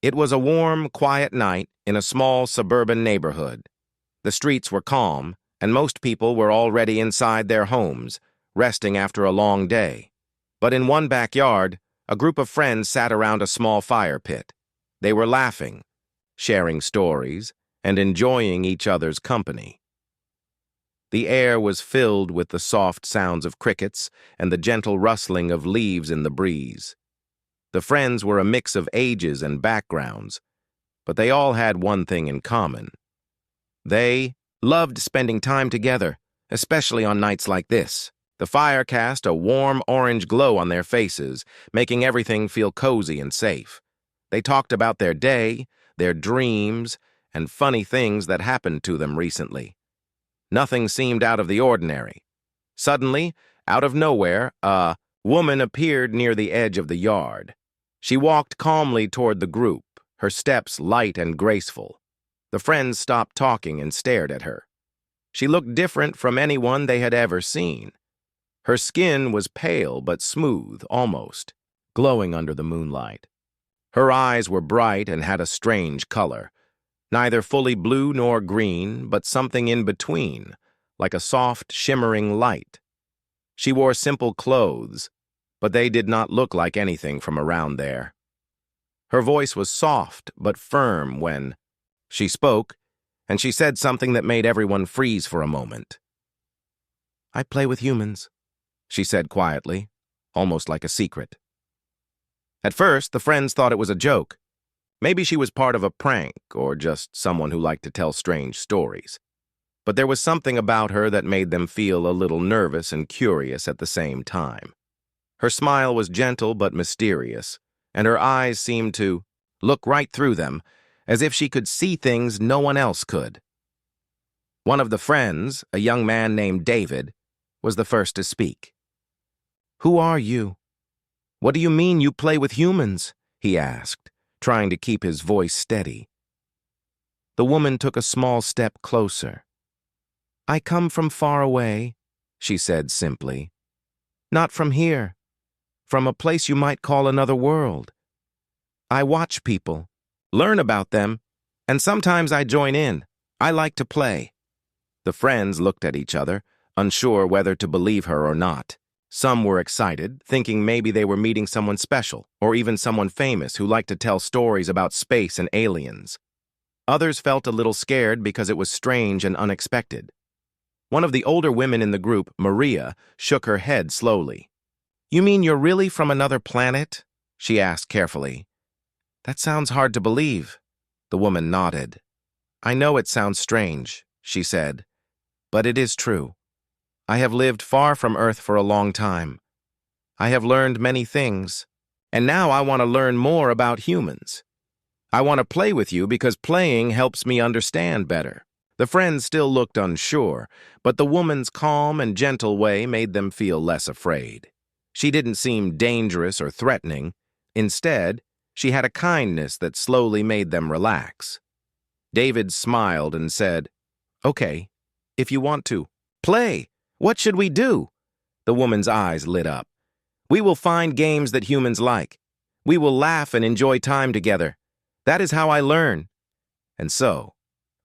It was a warm, quiet night in a small suburban neighborhood. The streets were calm, and most people were already inside their homes, resting after a long day. But in one backyard, a group of friends sat around a small fire pit. They were laughing, sharing stories, and enjoying each other's company. The air was filled with the soft sounds of crickets and the gentle rustling of leaves in the breeze. The friends were a mix of ages and backgrounds, but they all had one thing in common. They loved spending time together, especially on nights like this. The fire cast a warm orange glow on their faces, making everything feel cozy and safe. They talked about their day, their dreams, and funny things that happened to them recently. Nothing seemed out of the ordinary. Suddenly, out of nowhere, a woman appeared near the edge of the yard. She walked calmly toward the group, her steps light and graceful. The friends stopped talking and stared at her. She looked different from anyone they had ever seen. Her skin was pale but smooth, almost, glowing under the moonlight. Her eyes were bright and had a strange color, neither fully blue nor green, but something in between, like a soft, shimmering light. She wore simple clothes, but they did not look like anything from around there. Her voice was soft but firm when she spoke, and she said something that made everyone freeze for a moment. "I play with humans," she said quietly, almost like a secret. At first, the friends thought it was a joke. Maybe she was part of a prank or just someone who liked to tell strange stories. But there was something about her that made them feel a little nervous and curious at the same time. Her smile was gentle but mysterious, and her eyes seemed to look right through them, as if she could see things no one else could. One of the friends, a young man named David, was the first to speak. "Who are you? What do you mean you play with humans?" he asked, trying to keep his voice steady. The woman took a small step closer. "I come from far away," she said simply. "Not from here. From a place you might call another world. I watch people, learn about them, and sometimes I join in. I like to play." The friends looked at each other, unsure whether to believe her or not. Some were excited, thinking maybe they were meeting someone special, or even someone famous who liked to tell stories about space and aliens. Others felt a little scared because it was strange and unexpected. One of the older women in the group, Maria, shook her head slowly. "You mean you're really from another planet?" she asked carefully. "That sounds hard to believe." The woman nodded. "I know it sounds strange," she said, "but it is true. I have lived far from Earth for a long time. I have learned many things, and now I want to learn more about humans. I want to play with you because playing helps me understand better." The friends still looked unsure, but the woman's calm and gentle way made them feel less afraid. She didn't seem dangerous or threatening. Instead, she had a kindness that slowly made them relax. David smiled and said, "Okay, if you want to. Play! What should we do?" The woman's eyes lit up. "We will find games that humans like. We will laugh and enjoy time together. That is how I learn." And so,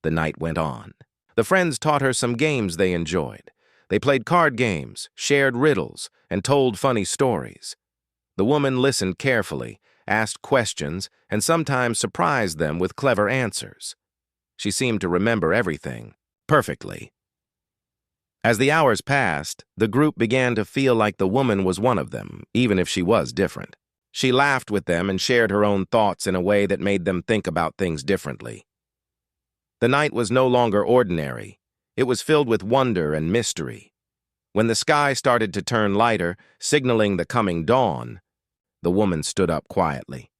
the night went on. The friends taught her some games they enjoyed. They played card games, shared riddles, and told funny stories. The woman listened carefully, asked questions, and sometimes surprised them with clever answers. She seemed to remember everything perfectly. As the hours passed, the group began to feel like the woman was one of them, even if she was different. She laughed with them and shared her own thoughts in a way that made them think about things differently. The night was no longer ordinary. It was filled with wonder and mystery. When the sky started to turn lighter, signaling the coming dawn, the woman stood up quietly.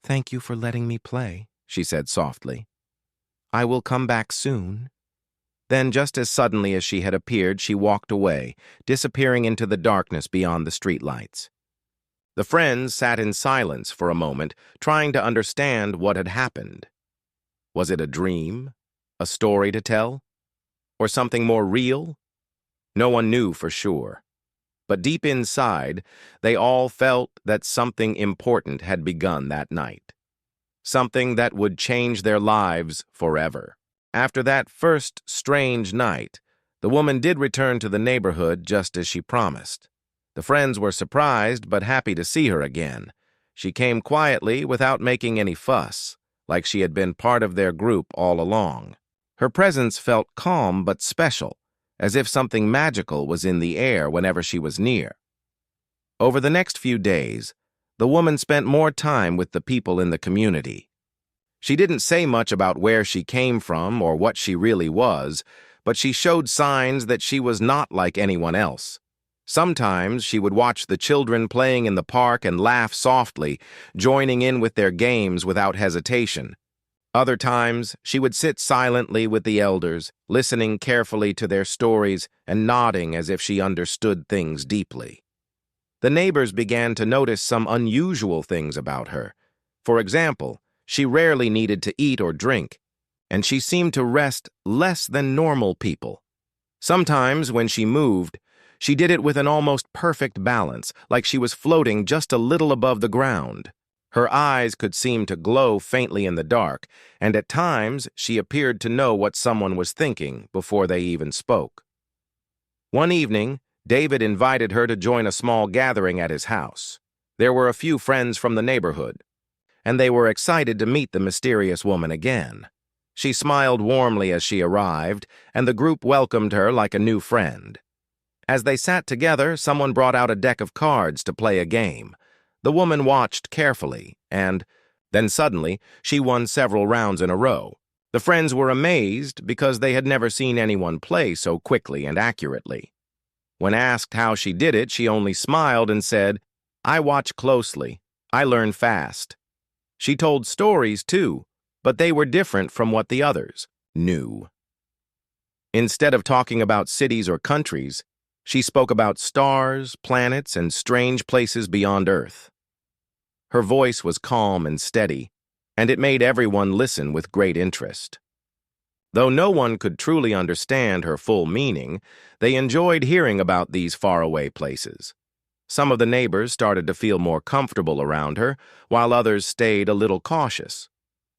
"Thank you for letting me play," she said softly. "I will come back soon." Then, just as suddenly as she had appeared, she walked away, disappearing into the darkness beyond the streetlights. The friends sat in silence for a moment, trying to understand what had happened. Was it a dream, a story to tell, or something more real? No one knew for sure. But deep inside, they all felt that something important had begun that night. something that would change their lives forever. After that first strange night, the woman did return to the neighborhood just as she promised. The friends were surprised but happy to see her again. She came quietly without making any fuss, like she had been part of their group all along. Her presence felt calm but special, as if something magical was in the air whenever she was near. Over the next few days, the woman spent more time with the people in the community. She didn't say much about where she came from or what she really was, but she showed signs that she was not like anyone else. Sometimes she would watch the children playing in the park and laugh softly, joining in with their games without hesitation. Other times, she would sit silently with the elders, listening carefully to their stories and nodding as if she understood things deeply. The neighbors began to notice some unusual things about her. For example, she rarely needed to eat or drink, and she seemed to rest less than normal people. Sometimes, when she moved, she did it with an almost perfect balance, like she was floating just a little above the ground. Her eyes could seem to glow faintly in the dark, and at times she appeared to know what someone was thinking before they even spoke. One evening, David invited her to join a small gathering at his house. There were a few friends from the neighborhood, and they were excited to meet the mysterious woman again. She smiled warmly as she arrived, and the group welcomed her like a new friend. As they sat together, someone brought out a deck of cards to play a game. The woman watched carefully, and then suddenly she won several rounds in a row. The friends were amazed because they had never seen anyone play so quickly and accurately. When asked how she did it, she only smiled and said, "I watch closely. I learn fast." She told stories, too, but they were different from what the others knew. Instead of talking about cities or countries, she spoke about stars, planets, and strange places beyond Earth. Her voice was calm and steady, and it made everyone listen with great interest. Though no one could truly understand her full meaning, they enjoyed hearing about these faraway places. Some of the neighbors started to feel more comfortable around her, while others stayed a little cautious.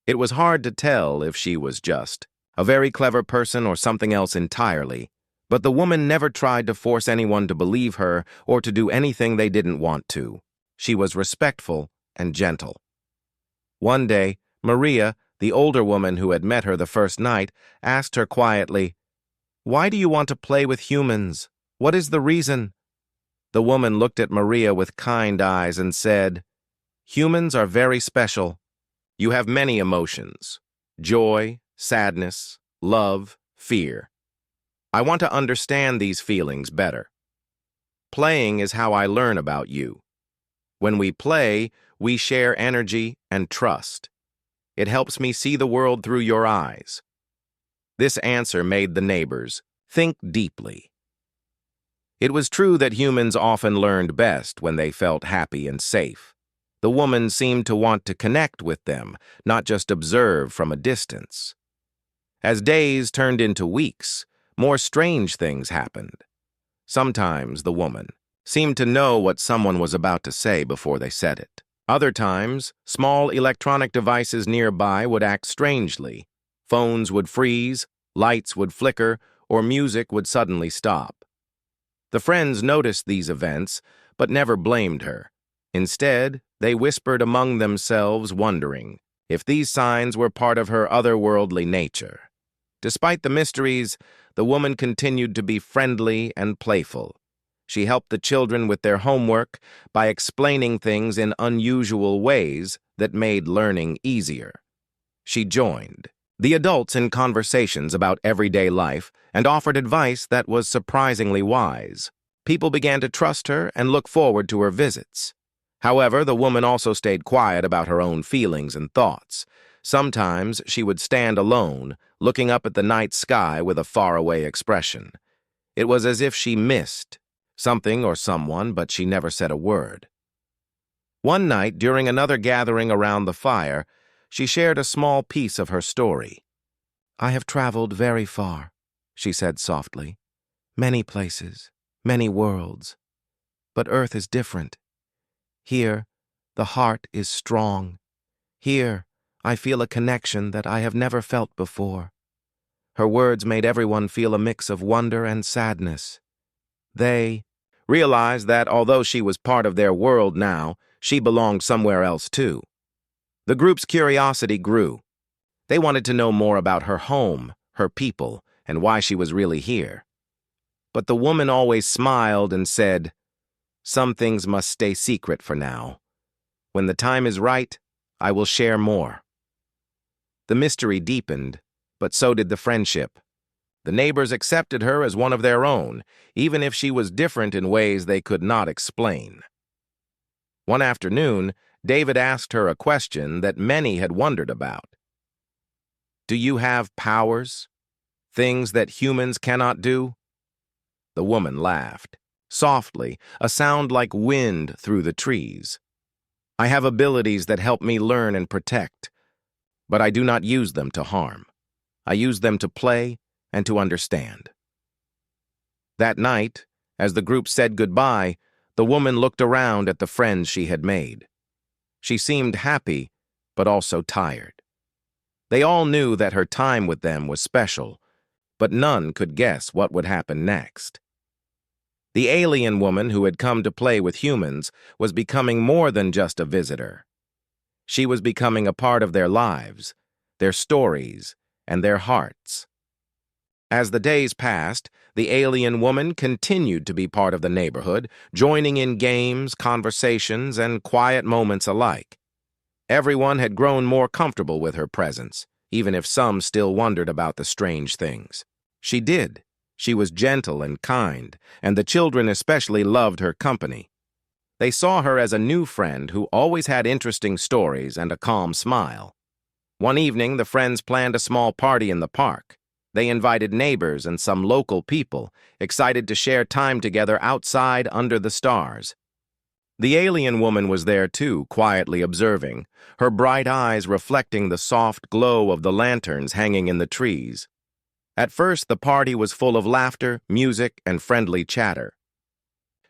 It was hard to tell if she was just a very clever person or something else entirely, but the woman never tried to force anyone to believe her or to do anything they didn't want to. She was respectful and gentle. One day, Maria, the older woman who had met her the first night, asked her quietly, "Why do you want to play with humans? What is the reason?" The woman looked at Maria with kind eyes and said, "Humans are very special. You have many emotions: joy, sadness, love, fear. I want to understand these feelings better. Playing is how I learn about you. When we play, we share energy and trust. It helps me see the world through your eyes." This answer made the neighbors think deeply. It was true that humans often learned best when they felt happy and safe. The woman seemed to want to connect with them, not just observe from a distance. As days turned into weeks, more strange things happened. Sometimes the woman seemed to know what someone was about to say before they said it. Other times, small electronic devices nearby would act strangely. Phones would freeze, lights would flicker, or music would suddenly stop. The friends noticed these events, but never blamed her. Instead, they whispered among themselves, wondering if these signs were part of her otherworldly nature. Despite the mysteries, the woman continued to be friendly and playful. She helped the children with their homework by explaining things in unusual ways that made learning easier. She joined the adults in conversations about everyday life and offered advice that was surprisingly wise. People began to trust her and look forward to her visits. However, the woman also stayed quiet about her own feelings and thoughts. Sometimes she would stand alone, looking up at the night sky with a faraway expression. It was as if she missed something or someone, but she never said a word. One night, during another gathering around the fire, she shared a small piece of her story. "I have traveled very far," she said softly. "Many places, many worlds. But Earth is different. Here, the heart is strong. Here, I feel a connection that I have never felt before." Her words made everyone feel a mix of wonder and sadness. They realized that although she was part of their world now, she belonged somewhere else too. The group's curiosity grew. They wanted to know more about her home, her people, and why she was really here. But the woman always smiled and said, "Some things must stay secret for now. When the time is right, I will share more." The mystery deepened, but so did the friendship. The neighbors accepted her as one of their own, even if she was different in ways they could not explain. One afternoon, David asked her a question that many had wondered about. "Do you have powers? Things that humans cannot do?" The woman laughed, softly, a sound like wind through the trees. "I have abilities that help me learn and protect, but I do not use them to harm. I use them to play and to understand." That night, as the group said goodbye, the woman looked around at the friends she had made. She seemed happy, but also tired. They all knew that her time with them was special, but none could guess what would happen next. The alien woman who had come to play with humans was becoming more than just a visitor. She was becoming a part of their lives, their stories, and their hearts. As the days passed, the alien woman continued to be part of the neighborhood, joining in games, conversations, and quiet moments alike. Everyone had grown more comfortable with her presence, even if some still wondered about the strange things. She did. She was gentle and kind, and the children especially loved her company. They saw her as a new friend who always had interesting stories and a calm smile. One evening, the friends planned a small party in the park. They invited neighbors and some local people, excited to share time together outside under the stars. The alien woman was there too, quietly observing, her bright eyes reflecting the soft glow of the lanterns hanging in the trees. At first, the party was full of laughter, music, and friendly chatter.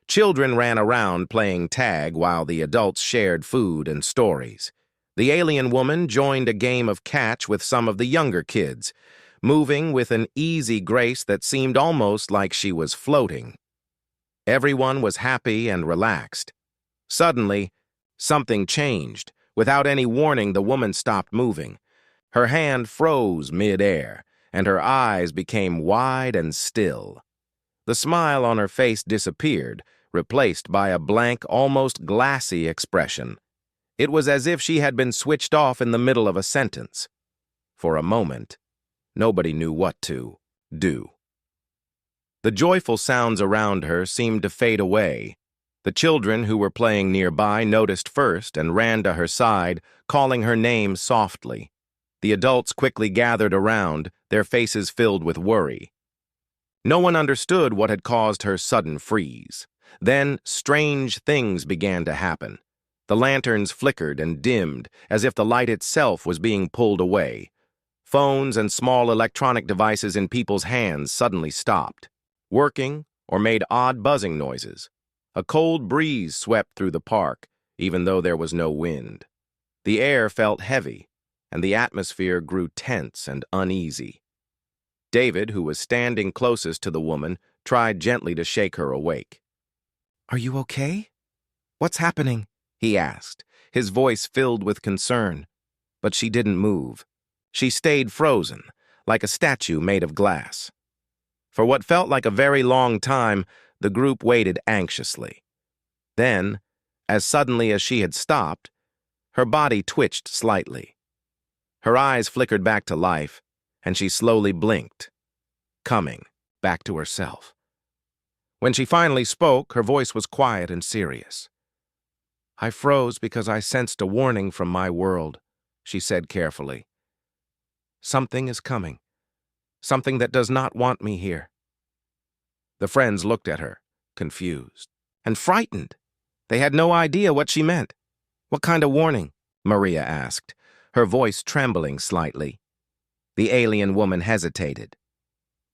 Children ran around playing tag while the adults shared food and stories. The alien woman joined a game of catch with some of the younger kids, moving with an easy grace that seemed almost like she was floating. Everyone was happy and relaxed. Suddenly, something changed. Without any warning, the woman stopped moving. Her hand froze mid-air, and her eyes became wide and still. The smile on her face disappeared, replaced by a blank, almost glassy expression. It was as if she had been switched off in the middle of a sentence. For a moment, nobody knew what to do. The joyful sounds around her seemed to fade away. The children who were playing nearby noticed first and ran to her side, calling her name softly. The adults quickly gathered around, their faces filled with worry. No one understood what had caused her sudden freeze. Then, strange things began to happen. The lanterns flickered and dimmed, as if the light itself was being pulled away. Phones and small electronic devices in people's hands suddenly stopped, working or made odd buzzing noises. A cold breeze swept through the park, even though there was no wind. The air felt heavy, and the atmosphere grew tense and uneasy. David, who was standing closest to the woman, tried gently to shake her awake. "Are you okay? What's happening?" he asked, his voice filled with concern. But she didn't move. She stayed frozen, like a statue made of glass. For what felt like a very long time, the group waited anxiously. Then, as suddenly as she had stopped, her body twitched slightly. Her eyes flickered back to life, and she slowly blinked, coming back to herself. When she finally spoke, her voice was quiet and serious. "I froze because I sensed a warning from my world," she said carefully. "Something is coming. Something that does not want me here." The friends looked at her, confused and frightened. They had no idea what she meant. "What kind of warning?" Maria asked, her voice trembling slightly. The alien woman hesitated.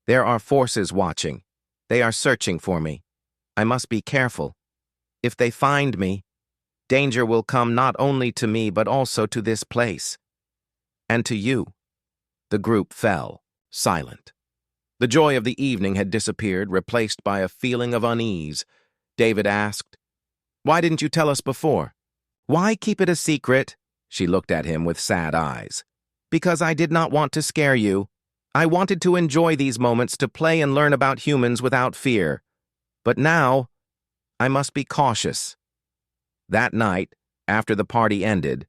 "There are forces watching. They are searching for me. I must be careful. If they find me, danger will come not only to me but also to this place." And to you." The group fell, silent. The joy of the evening had disappeared, replaced by a feeling of unease. David asked, "Why didn't you tell us before?" "Why keep it a secret?" She looked at him with sad eyes. "Because I did not want to scare you. I wanted to enjoy these moments, to play and learn about humans without fear. But now, I must be cautious." That night, after the party ended,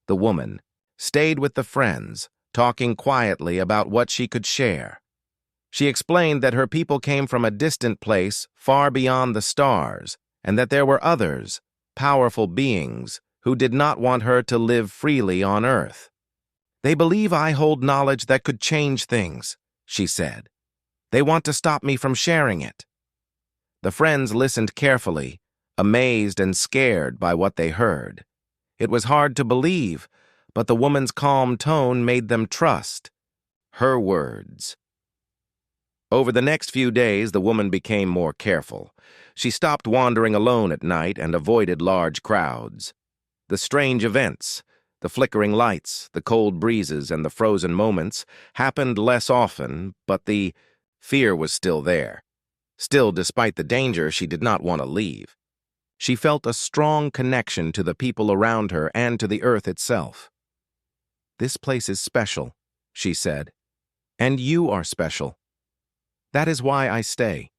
the woman stayed with the friends, talking quietly about what she could share. She explained that her people came from a distant place far beyond the stars, and that there were others, powerful beings, who did not want her to live freely on Earth. "They believe I hold knowledge that could change things," she said. "They want to stop me from sharing it." The friends listened carefully, amazed and scared by what they heard. It was hard to believe, but the woman's calm tone made them trust her words. Over the next few days, the woman became more careful. She stopped wandering alone at night and avoided large crowds. The strange events, the flickering lights, the cold breezes, and the frozen moments happened less often, but the fear was still there. Still, despite the danger, she did not want to leave. She felt a strong connection to the people around her and to the Earth itself. "This place is special," she said, "and you are special. That is why I stay."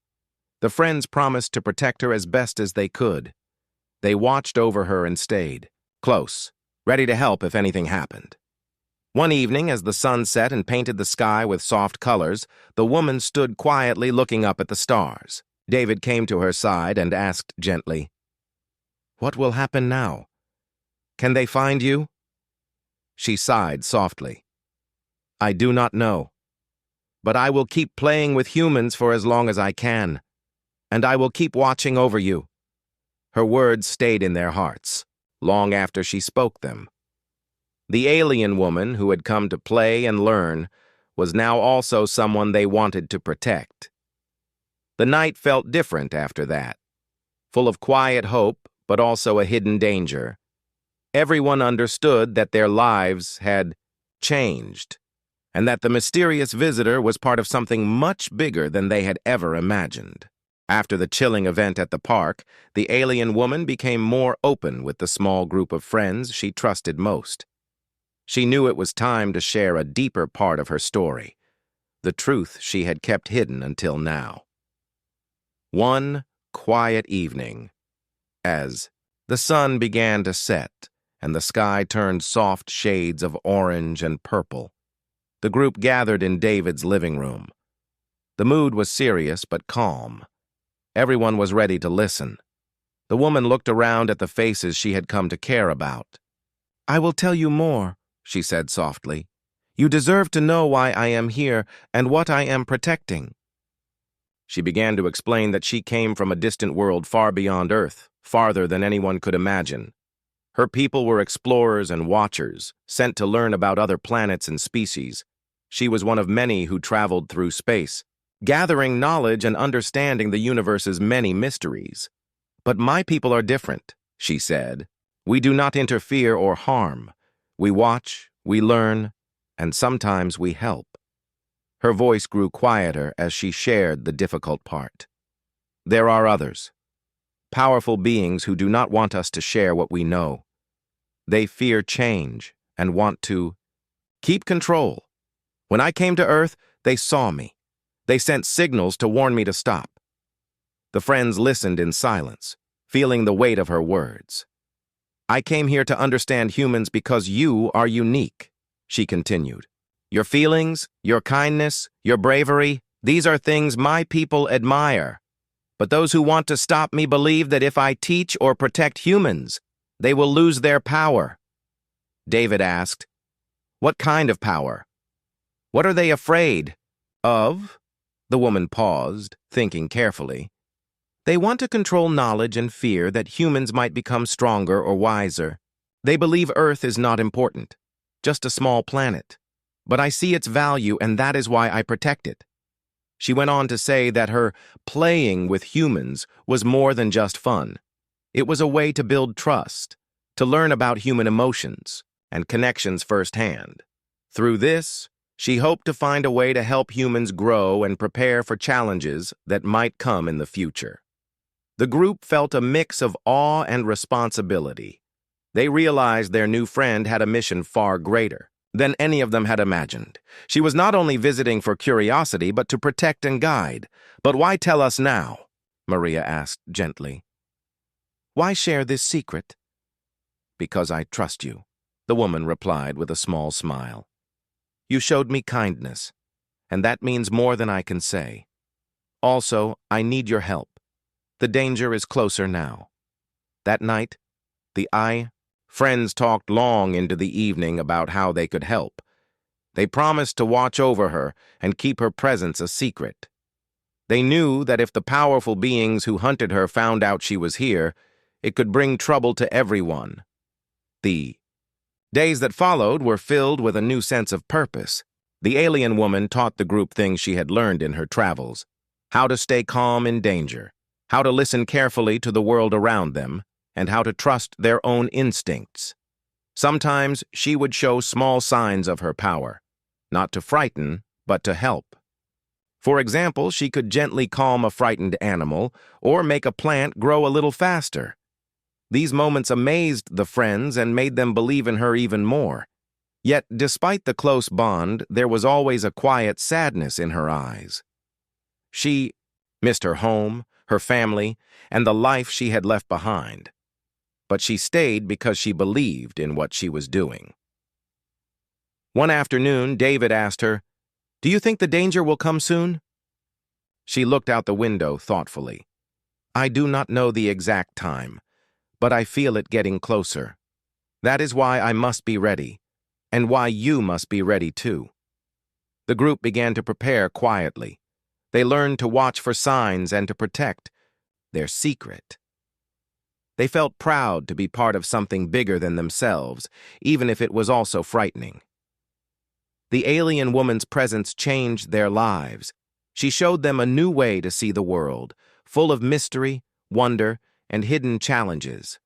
The friends promised to protect her as best as they could. They watched over her and stayed, close, ready to help if anything happened. One evening, as the sun set and painted the sky with soft colors, the woman stood quietly looking up at the stars. David came to her side and asked gently, "What will happen now? Can they find you?" She sighed softly. "I do not know. But I will keep playing with humans for as long as I can, and I will keep watching over you." Her words stayed in their hearts, long after she spoke them. The alien woman who had come to play and learn was now also someone they wanted to protect. The night felt different after that, full of quiet hope, but also a hidden danger. Everyone understood that their lives had changed, and that the mysterious visitor was part of something much bigger than they had ever imagined. After the chilling event at the park, the alien woman became more open with the small group of friends she trusted most. She knew it was time to share a deeper part of her story, the truth she had kept hidden until now. One quiet evening, as the sun began to set and the sky turned soft shades of orange and purple, the group gathered in David's living room. The mood was serious but calm. Everyone was ready to listen. The woman looked around at the faces she had come to care about. "I will tell you more," she said softly. "You deserve to know why I am here and what I am protecting." She began to explain that she came from a distant world far beyond Earth, farther than anyone could imagine. Her people were explorers and watchers, sent to learn about other planets and species. She was one of many who traveled through space, gathering knowledge and understanding the universe's many mysteries. "But my people are different," she said. "We do not interfere or harm. We watch, we learn, and sometimes we help." Her voice grew quieter as she shared the difficult part. "There are others, powerful beings who do not want us to share what we know. They fear change and want to keep control. When I came to Earth, they saw me. They sent signals to warn me to stop." The friends listened in silence, feeling the weight of her words. "I came here to understand humans because you are unique," she continued. "Your feelings, your kindness, your bravery, these are things my people admire. But those who want to stop me believe that if I teach or protect humans, they will lose their power." David asked, "What kind of power? What are they afraid of?" The woman paused, thinking carefully. "They want to control knowledge and fear that humans might become stronger or wiser. They believe Earth is not important, just a small planet. But I see its value, and that is why I protect it." She went on to say that her playing with humans was more than just fun. It was a way to build trust, to learn about human emotions and connections firsthand. Through this, she hoped to find a way to help humans grow and prepare for challenges that might come in the future. The group felt a mix of awe and responsibility. They realized their new friend had a mission far greater than any of them had imagined. She was not only visiting for curiosity, but to protect and guide. "But why tell us now?" Maria asked gently. "Why share this secret?" "Because I trust you," the woman replied with a small smile. "You showed me kindness, and that means more than I can say. Also, I need your help. The danger is closer now." That night, friends talked long into the evening about how they could help. They promised to watch over her and keep her presence a secret. They knew that if the powerful beings who hunted her found out she was here, it could bring trouble to everyone. The days that followed were filled with a new sense of purpose. The alien woman taught the group things she had learned in her travels: how to stay calm in danger, how to listen carefully to the world around them, and how to trust their own instincts. Sometimes she would show small signs of her power, not to frighten, but to help. For example, she could gently calm a frightened animal or make a plant grow a little faster. These moments amazed the friends and made them believe in her even more. Yet, despite the close bond, there was always a quiet sadness in her eyes. She missed her home, her family, and the life she had left behind. But she stayed because she believed in what she was doing. One afternoon, David asked her, "Do you think the danger will come soon?" She looked out the window thoughtfully. "I do not know the exact time, but I feel it getting closer. That is why I must be ready, and why you must be ready too." The group began to prepare quietly. They learned to watch for signs and to protect their secret. They felt proud to be part of something bigger than themselves, even if it was also frightening. The alien woman's presence changed their lives. She showed them a new way to see the world, full of mystery, wonder, and hidden challenges.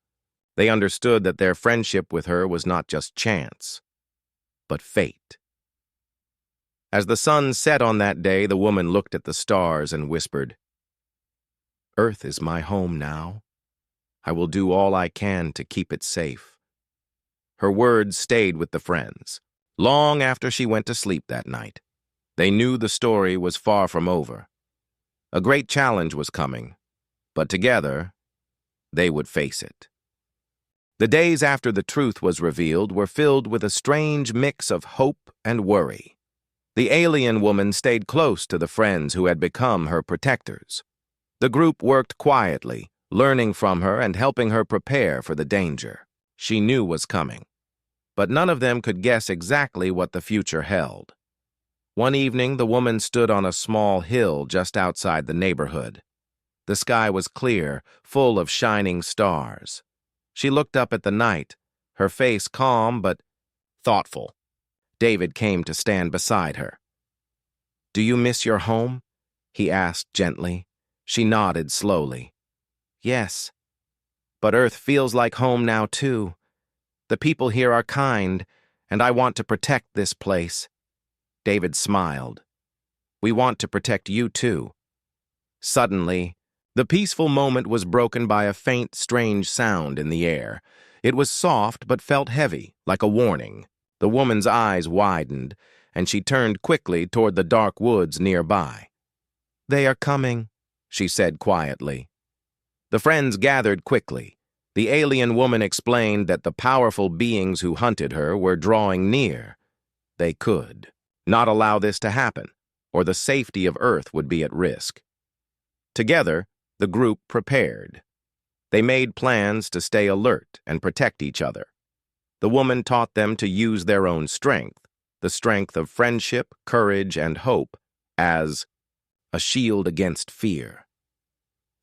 They understood that their friendship with her was not just chance, but fate. As the sun set on that day, the woman looked at the stars and whispered, "Earth is my home now. I will do all I can to keep it safe." Her words stayed with the friends long after she went to sleep that night. They knew the story was far from over. A great challenge was coming, but together, they would face it. The days after the truth was revealed were filled with a strange mix of hope and worry. The alien woman stayed close to the friends who had become her protectors. The group worked quietly, learning from her and helping her prepare for the danger she knew was coming. But none of them could guess exactly what the future held. One evening, the woman stood on a small hill just outside the neighborhood. The sky was clear, full of shining stars. She looked up at the night, her face calm but thoughtful. David came to stand beside her. "Do you miss your home?" he asked gently. She nodded slowly. "Yes, but Earth feels like home now too. The people here are kind, and I want to protect this place." David smiled. "We want to protect you too." Suddenly, the peaceful moment was broken by a faint, strange sound in the air. It was soft but felt heavy, like a warning. The woman's eyes widened, and she turned quickly toward the dark woods nearby. "They are coming," she said quietly. The friends gathered quickly. The alien woman explained that the powerful beings who hunted her were drawing near. They could not allow this to happen, or the safety of Earth would be at risk. Together, the group prepared. They made plans to stay alert and protect each other. The woman taught them to use their own strength, the strength of friendship, courage, and hope, as a shield against fear.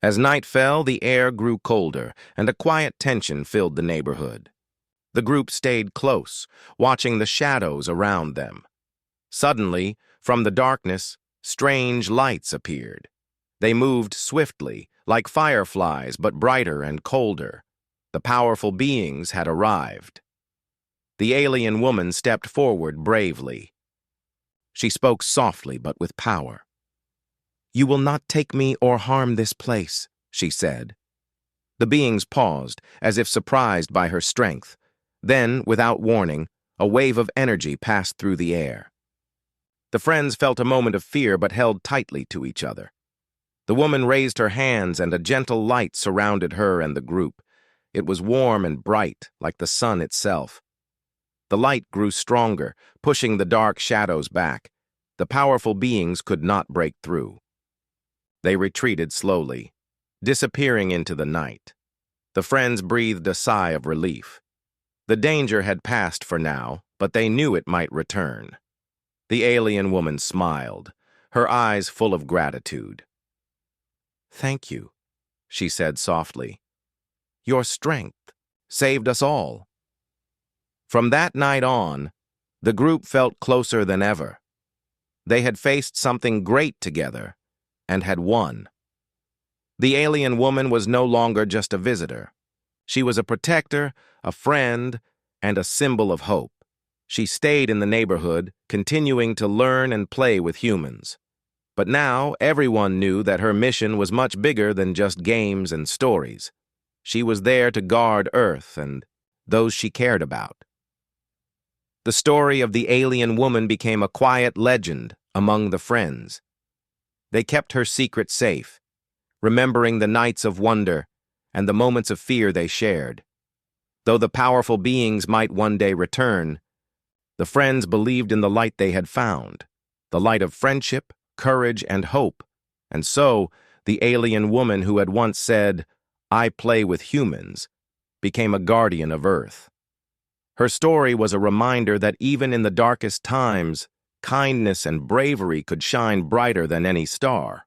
As night fell, the air grew colder, and a quiet tension filled the neighborhood. The group stayed close, watching the shadows around them. Suddenly, from the darkness, strange lights appeared. They moved swiftly, like fireflies, but brighter and colder. The powerful beings had arrived. The alien woman stepped forward bravely. She spoke softly but with power. "You will not take me or harm this place," she said. The beings paused, as if surprised by her strength. Then, without warning, a wave of energy passed through the air. The friends felt a moment of fear but held tightly to each other. The woman raised her hands and a gentle light surrounded her and the group. It was warm and bright, like the sun itself. The light grew stronger, pushing the dark shadows back. The powerful beings could not break through. They retreated slowly, disappearing into the night. The friends breathed a sigh of relief. The danger had passed for now, but they knew it might return. The alien woman smiled, her eyes full of gratitude. "Thank you," she said softly. "Your strength saved us all." From that night on, the group felt closer than ever. They had faced something great together and had won. The alien woman was no longer just a visitor. She was a protector, a friend, and a symbol of hope. She stayed in the neighborhood, continuing to learn and play with humans. But now everyone knew that her mission was much bigger than just games and stories. She was there to guard Earth and those she cared about. The story of the alien woman became a quiet legend among the friends. They kept her secret safe, remembering the nights of wonder and the moments of fear they shared. Though the powerful beings might one day return, the friends believed in the light they had found, the light of friendship, courage, and hope. And so, the alien woman who had once said, "I play with humans," became a guardian of Earth. Her story was a reminder that even in the darkest times, kindness and bravery could shine brighter than any star.